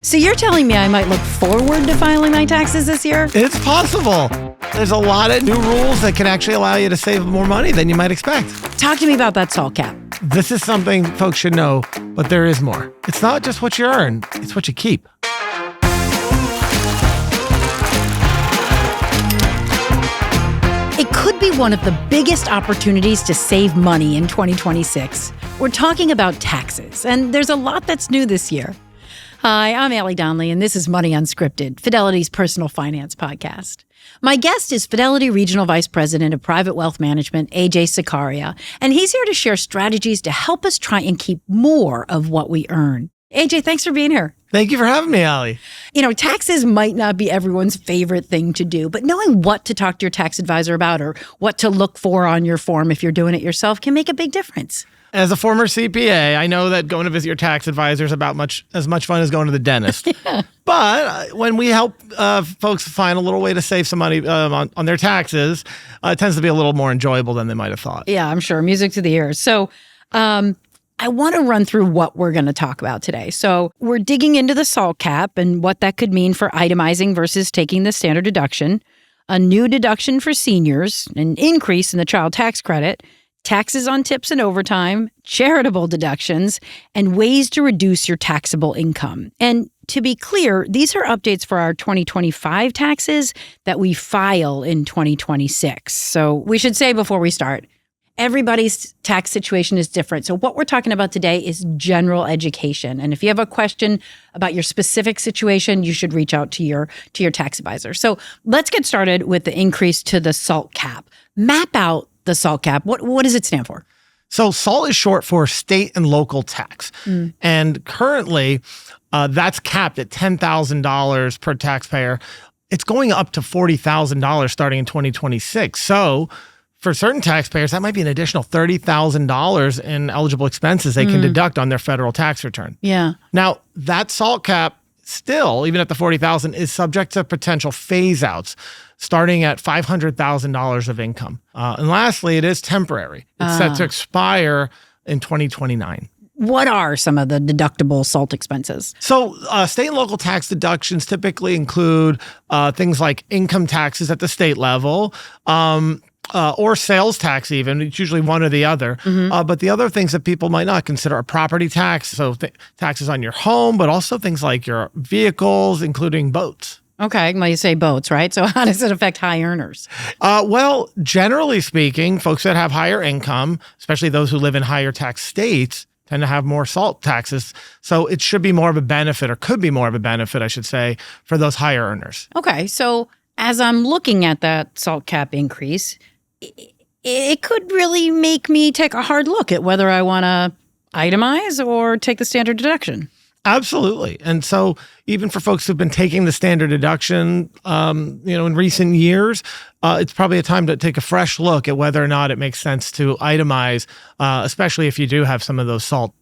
So you're telling me I might look forward to filing my taxes this year? It's possible. There's a lot of new rules that can actually allow you to save more money than you might expect. Talk to me about that SALT cap. This is something folks should know, but there is more. It's not just what you earn, it's what you keep. It could be one of the biggest opportunities to save money in 2026. We're talking about taxes, and there's a lot that's new this year. Hi, I'm Allie Donnelly, and this is Money Unscripted, Fidelity's personal finance podcast. My guest is Fidelity Regional Vice President of Private Wealth Management, AJ Sakaria, and he's here to share strategies to help us try and keep more of what we earn. AJ, thanks for being here. Thank you for having me, Allie. You know, taxes might not be everyone's favorite thing to do, but knowing what to talk to your tax advisor about or what to look for on your form if you're doing it yourself can make a big difference. As a former CPA, I know that going to visit your tax advisor is about as much fun as going to the dentist. Yeah. But when we help folks find a little way to save some money on their taxes, it tends to be a little more enjoyable than they might have thought. Yeah, I'm sure. Music to the ears. So I want to run through what we're going to talk about today. So we're digging into the SALT cap and what that could mean for itemizing versus taking the standard deduction, a new deduction for seniors, an increase in the child tax credit, taxes on tips and overtime, charitable deductions, and ways to reduce your taxable income. And to be clear, these are updates for our 2025 taxes that we file in 2026. So we should say before we start, everybody's tax situation is different. So what we're talking about today is general education. And if you have a question about your specific situation, you should reach out to your tax advisor. So let's get started with the increase to the SALT cap. Map out the SALT cap. What does it stand for? So SALT is short for state and local tax. And currently, that's capped at $10,000 per taxpayer. It's going up to $40,000 starting in 2026. So for certain taxpayers, that might be an additional $30,000 in eligible expenses they can deduct on their federal tax return. Yeah. Now, that SALT cap still, even at the $40,000, is subject to potential phase-outs, starting at $500,000 of income. And lastly, it is temporary. It's set to expire in 2029. What are some of the deductible SALT expenses? So state and local tax deductions typically include things like income taxes at the state level, or sales tax even. It's usually one or the other. But the other things that people might not consider are property tax, so taxes on your home, but also things like your vehicles, including boats. Okay, well, you say boats, right? So how does it affect high earners? Well, generally speaking, folks that have higher income, especially those who live in higher tax states, tend to have more SALT taxes. So it should be more of a benefit, or could be more of a benefit, I should say, for those higher earners. Okay, so as I'm looking at that SALT cap increase, it could really make me take a hard look at whether I want to itemize or take the standard deduction. Absolutely. And so even for folks who've been taking the standard deduction, in recent years, it's probably a time to take a fresh look at whether or not it makes sense to itemize, especially if you do have some of those SALT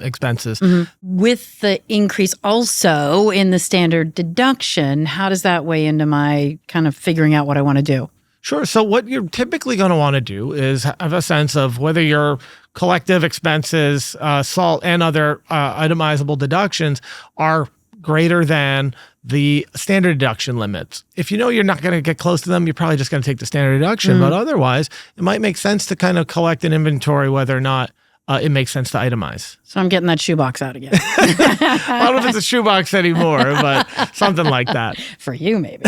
expenses. With the increase also in the standard deduction, how does that weigh into my kind of figuring out what I want to do? Sure. So what you're typically going to want to do is have a sense of whether your collective expenses, SALT, and other itemizable deductions are greater than the standard deduction limits. If you know you're not going to get close to them, you're probably just going to take the standard deduction. But otherwise, it might make sense to kind of collect an inventory whether or not it makes sense to itemize. So I'm getting that shoebox out again. I don't know if it's a shoebox anymore, but something like that. For you, maybe.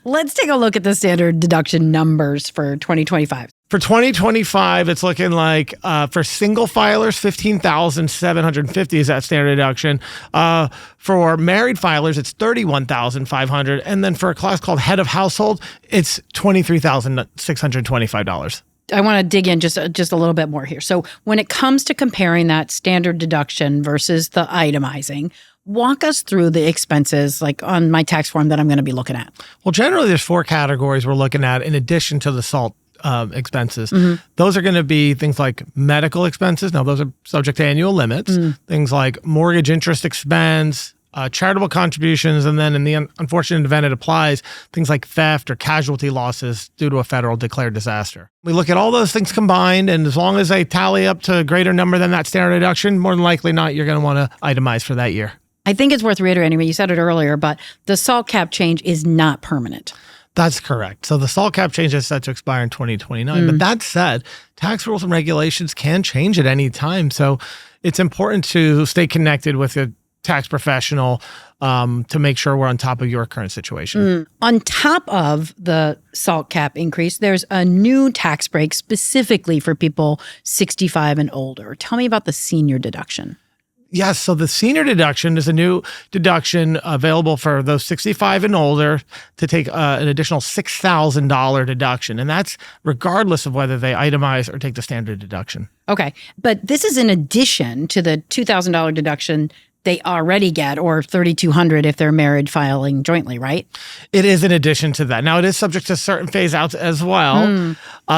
Let's take a look at the standard deduction numbers for 2025. For 2025, it's looking like for single filers, $15,750 is that standard deduction. For married filers, it's $31,500. And then for a class called head of household, it's $23,625. I want to dig in just a little bit more here. So when it comes to comparing that standard deduction versus the itemizing, walk us through the expenses like on my tax form that I'm going to be looking at. Well, generally, there's 4 categories we're looking at in addition to the SALT expenses. Those are going to be things like medical expenses. Now, those are subject to annual limits. Things like mortgage interest expense, charitable contributions, and then in the unfortunate event it applies, things like theft or casualty losses due to a federal declared disaster. We look at all those things combined, and as long as they tally up to a greater number than that standard deduction, more than likely not, you're going to want to itemize for that year. I think it's worth reiterating, you said it earlier, but the salt cap change is not permanent. That's correct. So the salt cap change is set to expire in 2029. But that said, tax rules and regulations can change at any time. So it's important to stay connected with a tax professional to make sure we're on top of your current situation. On top of the salt cap increase, there's a new tax break specifically for people 65 and older. Tell me about the senior deduction. Yes, so the senior deduction is a new deduction available for those 65 and older to take an additional $6,000 deduction. And that's regardless of whether they itemize or take the standard deduction. Okay, but this is in addition to the $2,000 deduction they already get, or $3,200 if they're married filing jointly, right? It is in addition to that. Now, it is subject to certain phase outs as well.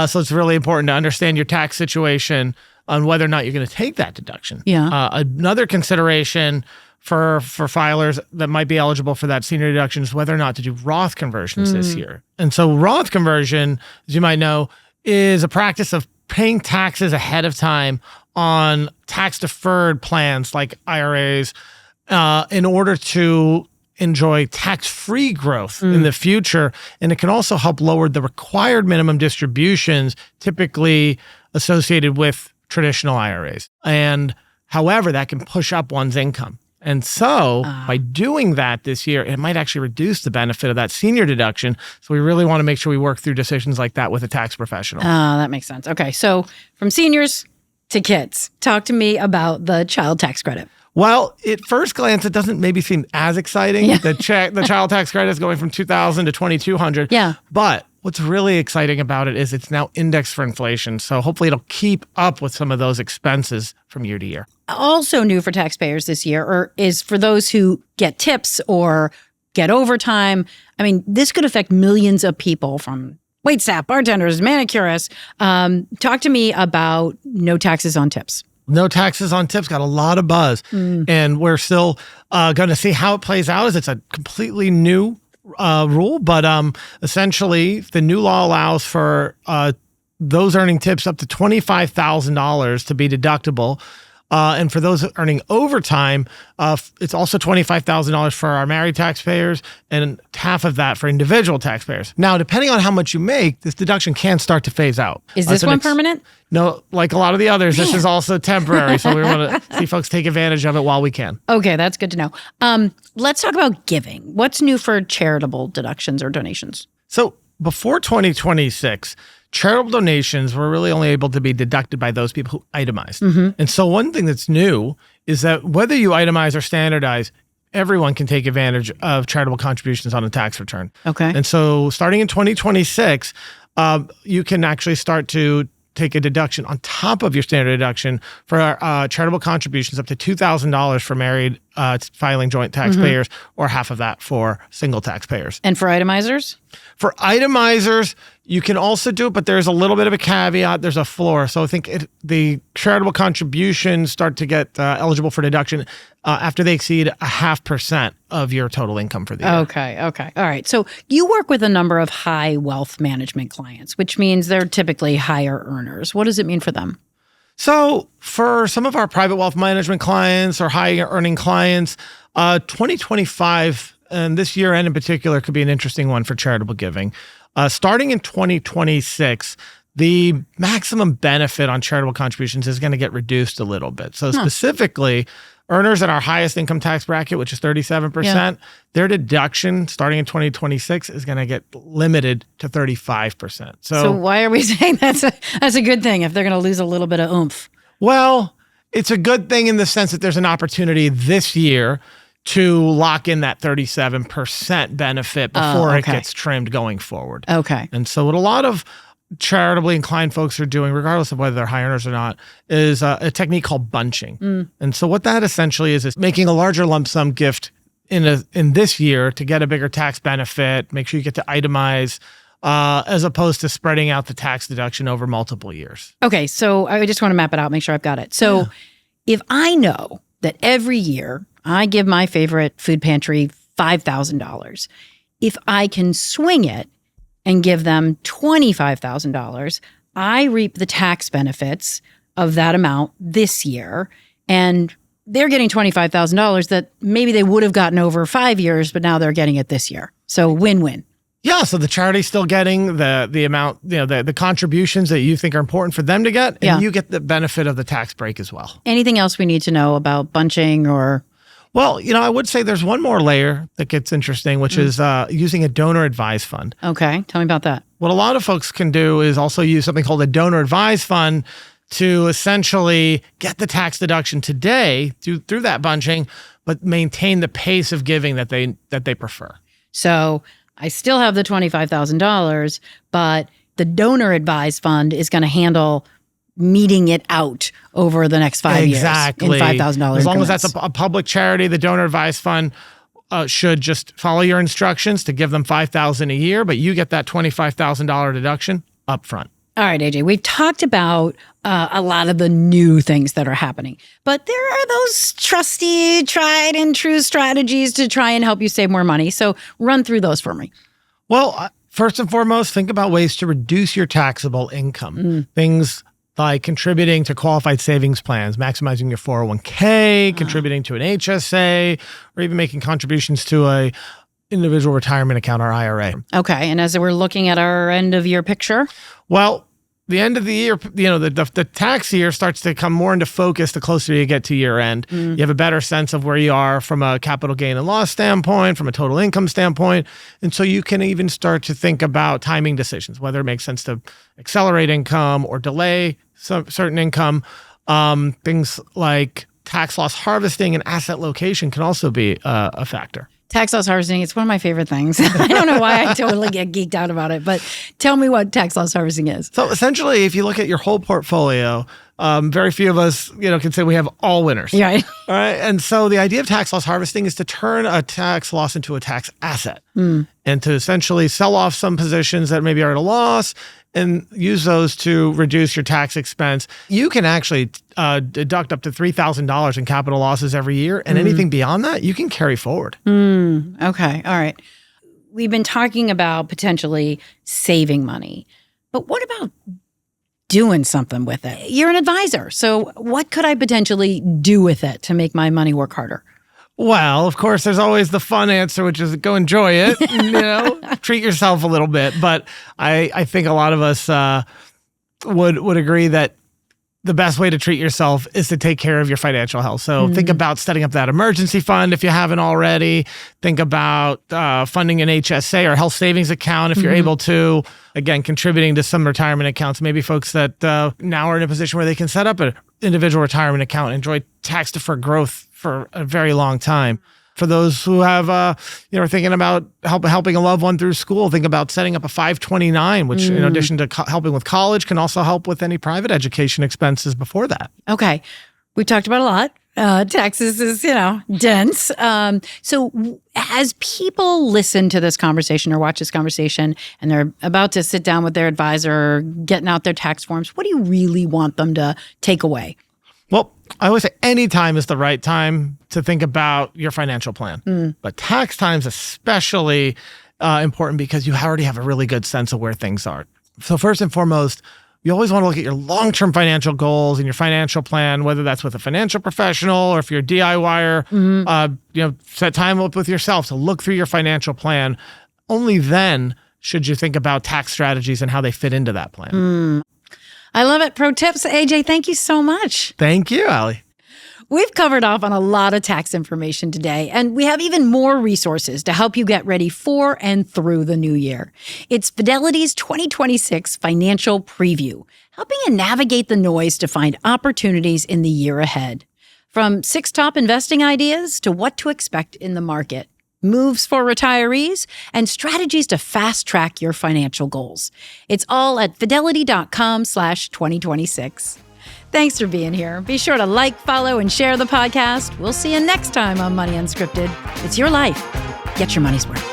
So it's really important to understand your tax situation on whether or not you're going to take that deduction. Yeah. Another consideration for filers that might be eligible for that senior deduction is whether or not to do Roth conversions this year. And so Roth conversion, as you might know, is a practice of paying taxes ahead of time on tax-deferred plans like IRAs in order to enjoy tax-free growth in the future. And it can also help lower the required minimum distributions typically associated with traditional IRAs. And however, that can push up one's income. And so by doing that this year, it might actually reduce the benefit of that senior deduction. So we really want to make sure we work through decisions like that with a tax professional. That makes sense. Okay, so from seniors to kids, talk to me about the child tax credit. Well, at first glance, it doesn't maybe seem as exciting. Yeah. The child tax credit is going from $2,000 to $2,200. Yeah. But what's really exciting about it is it's now indexed for inflation. So hopefully it'll keep up with some of those expenses from year to year. Also new for taxpayers this year, or is for those who get tips or get overtime. I mean, this could affect millions of people, from waitstaff, bartenders, manicurists. Talk to me about no taxes on tips. No taxes on tips got a lot of buzz. And we're still going to see how it plays out, as it's a completely new rule. But essentially, the new law allows for those earning tips up to $25,000 to be deductible. And for those earning overtime, it's also $25,000 for our married taxpayers and half of that for individual taxpayers. Now, depending on how much you make, this deduction can start to phase out. Is this one permanent? No, like a lot of the others, this is also temporary. So we want to see folks take advantage of it while we can. Okay, that's good to know. Let's talk about giving. What's new for charitable deductions or donations? So before 2026, charitable donations were really only able to be deducted by those people who itemized. And so one thing that's new is that whether you itemize or standardize, everyone can take advantage of charitable contributions on a tax return. Okay. And so starting in 2026, you can actually start to take a deduction on top of your standard deduction for charitable contributions up to $2,000 for married filing joint taxpayers, or half of that for single taxpayers. And for itemizers? For itemizers, you can also do it, but there's a little bit of a caveat. There's a floor. So I think the charitable contributions start to get eligible for deduction after they exceed 0.5% of your total income for the year. Okay. All right. So you work with a number of high wealth management clients, which means they're typically higher earners. What does it mean for them? So for some of our private wealth management clients or high earning clients, 2025 and this year end in particular could be an interesting one for charitable giving. Starting in 2026, the maximum benefit on charitable contributions is going to get reduced a little bit. So specifically, earners in our highest income tax bracket, which is 37%, their deduction starting in 2026 is going to get limited to 35%. So why are we saying that's a good thing if they're going to lose a little bit of oomph? Well, it's a good thing in the sense that there's an opportunity this year to lock in that 37% benefit before it gets trimmed going forward. Okay. And so what a lot of charitably inclined folks are doing, regardless of whether they're high earners or not, is a technique called bunching. And so what that essentially is making a larger lump sum gift in this year to get a bigger tax benefit, make sure you get to itemize, as opposed to spreading out the tax deduction over multiple years. Okay, so I just want to map it out, make sure I've got it. So if I know that every year I give my favorite food pantry $5,000, if I can swing it and give them $25,000, I reap the tax benefits of that amount this year. And they're getting $25,000 that maybe they would have gotten over 5 years, but now they're getting it this year. So win-win. Yeah, so the charity's still getting the amount, the contributions that you think are important for them to get, and you get the benefit of the tax break as well. Anything else we need to know about bunching or? Well, I would say there's one more layer that gets interesting, which is using a donor advised fund. Okay, tell me about that. What a lot of folks can do is also use something called a donor advised fund to essentially get the tax deduction today through that bunching, but maintain the pace of giving that they prefer. So I still have the $25,000, but the donor advised fund is going to handle meeting it out over the next 5 years. Exactly. In $5,000 As long as increments. that's a public charity, the donor advised fund should just follow your instructions to give them $5,000 a year, but you get that $25,000 deduction up front. All right, AJ, we've talked about a lot of the new things that are happening, but there are those trusty, tried and true strategies to try and help you save more money. So run through those for me. Well, first and foremost, think about ways to reduce your taxable income. Things like contributing to qualified savings plans, maximizing your 401k, contributing to an HSA, or even making contributions to a individual retirement account or IRA. Okay, and as we're looking at our end of year picture? Well, the end of the year, the tax year starts to come more into focus the closer you get to year end. You have a better sense of where you are from a capital gain and loss standpoint, from a total income standpoint. And so you can even start to think about timing decisions, whether it makes sense to accelerate income or delay certain income. Things like tax loss harvesting and asset location can also be a factor. Tax loss harvesting, it's one of my favorite things. I don't know why I totally get geeked out about it, but tell me what tax loss harvesting is. So essentially, if you look at your whole portfolio, very few of us, can say we have all winners. Right. All right. And so the idea of tax loss harvesting is to turn a tax loss into a tax asset and to essentially sell off some positions that maybe are at a loss and use those to reduce your tax expense. You can actually deduct up to $3,000 in capital losses every year, and anything beyond that, you can carry forward. Okay. All right. We've been talking about potentially saving money, but what about doing something with it? You're an advisor, so what could I potentially do with it to make my money work harder? Well, of course, there's always the fun answer, which is go enjoy it, treat yourself a little bit. But I think a lot of us would agree that the best way to treat yourself is to take care of your financial health. So think about setting up that emergency fund if you haven't already. Think about funding an HSA or health savings account if you're able to. Again, contributing to some retirement accounts. Maybe folks that now are in a position where they can set up an individual retirement account and enjoy tax-deferred growth for a very long time. For those who have, are thinking about helping a loved one through school, think about setting up a 529, which in addition to helping with college, can also help with any private education expenses before that. Okay. We talked about a lot. Taxes is, dense. So as people listen to this conversation or watch this conversation and they're about to sit down with their advisor, getting out their tax forms, what do you really want them to take away? Well, I always say any time is the right time to think about your financial plan. But tax time is especially important because you already have a really good sense of where things are. So first and foremost, you always want to look at your long-term financial goals and your financial plan, whether that's with a financial professional or if you're a DIYer, set time up with yourself to look through your financial plan. Only then should you think about tax strategies and how they fit into that plan. I love it. Pro tips. AJ, thank you so much. Thank you, Allie. We've covered off on a lot of tax information today, and we have even more resources to help you get ready for and through the new year. It's Fidelity's 2026 Financial Preview, helping you navigate the noise to find opportunities in the year ahead. From 6 top investing ideas to what to expect in the market, moves for retirees, and strategies to fast-track your financial goals. It's all at fidelity.com/2026. Thanks for being here. Be sure to like, follow, and share the podcast. We'll see you next time on Money Unscripted. It's your life. Get your money's worth.